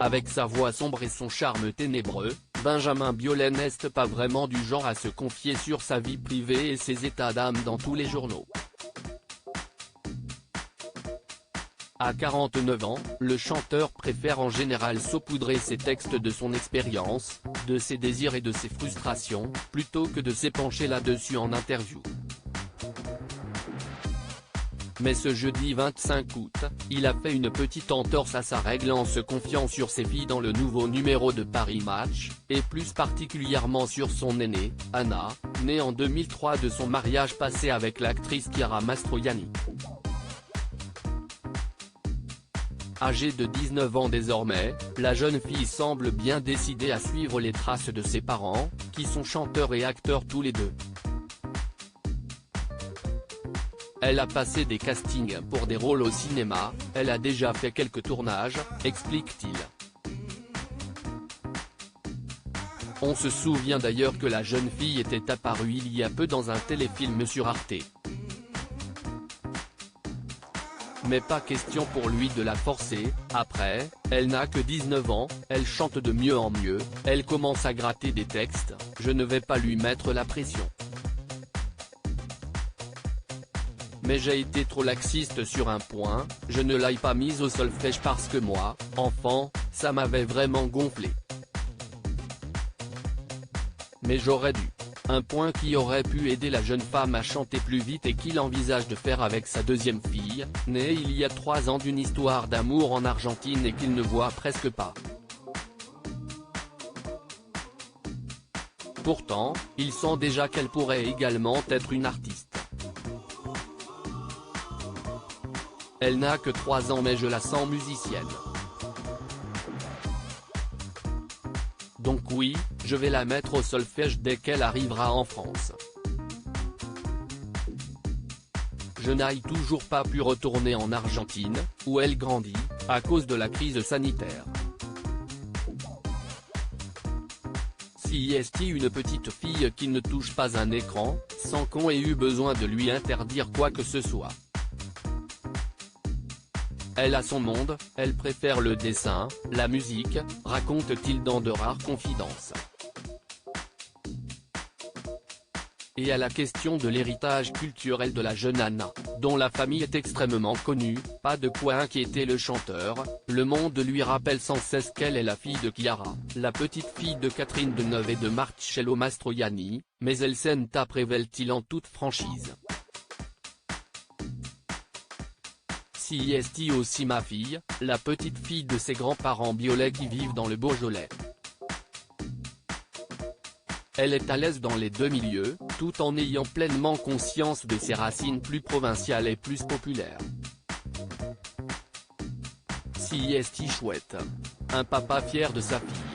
Avec sa voix sombre et son charme ténébreux, Benjamin Biolay n'est pas vraiment du genre à se confier sur sa vie privée et ses états d'âme dans tous les journaux. À 49 ans, le chanteur préfère en général saupoudrer ses textes de son expérience, de ses désirs et de ses frustrations, plutôt que de s'épancher là-dessus en interview. Mais ce jeudi 25 août, il a fait une petite entorse à sa règle en se confiant sur ses filles dans le nouveau numéro de Paris Match, et plus particulièrement sur son aînée, Anna, née en 2003 de son mariage passé avec l'actrice Chiara Mastroianni. Âgée de 19 ans désormais, la jeune fille semble bien décidée à suivre les traces de ses parents, qui sont chanteurs et acteurs tous les deux. Elle a passé des castings pour des rôles au cinéma, elle a déjà fait quelques tournages, explique-t-il. On se souvient d'ailleurs que la jeune fille était apparue il y a peu dans un téléfilm sur Arte. Mais pas question pour lui de la forcer, après, elle n'a que 19 ans, elle chante de mieux en mieux, elle commence à gratter des textes, je ne vais pas lui mettre la pression. Mais j'ai été trop laxiste sur un point, je ne l'ai pas mise au solfège parce que moi, enfant, ça m'avait vraiment gonflé. Mais j'aurais dû. Un point qui aurait pu aider la jeune femme à chanter plus vite et qu'il envisage de faire avec sa deuxième fille, née il y a 3 ans d'une histoire d'amour en Argentine et qu'il ne voit presque pas. Pourtant, il sent déjà qu'elle pourrait également être une artiste. Elle n'a que 3 ans mais je la sens musicienne. Donc oui, je vais la mettre au solfège dès qu'elle arrivera en France. Je n'ai toujours pas pu retourner en Argentine, où elle grandit, à cause de la crise sanitaire. Si est une petite fille qui ne touche pas un écran, sans qu'on ait eu besoin de lui interdire quoi que ce soit. Elle a son monde, elle préfère le dessin, la musique, raconte-t-il dans de rares confidences. Et à la question de l'héritage culturel de la jeune Anna, dont la famille est extrêmement connue, pas de quoi inquiéter le chanteur, Le Monde lui rappelle sans cesse qu'elle est la fille de Chiara, la petite fille de Catherine Deneuve et de Marcello Mastroianni, mais elle s'en tape révèle-t-il en toute franchise. Si est aussi ma fille, la petite fille de ses grands-parents Biolay qui vivent dans le Beaujolais. Elle est à l'aise dans les deux milieux, tout en ayant pleinement conscience de ses racines plus provinciales et plus populaires. Si est chouette. Un papa fier de sa fille.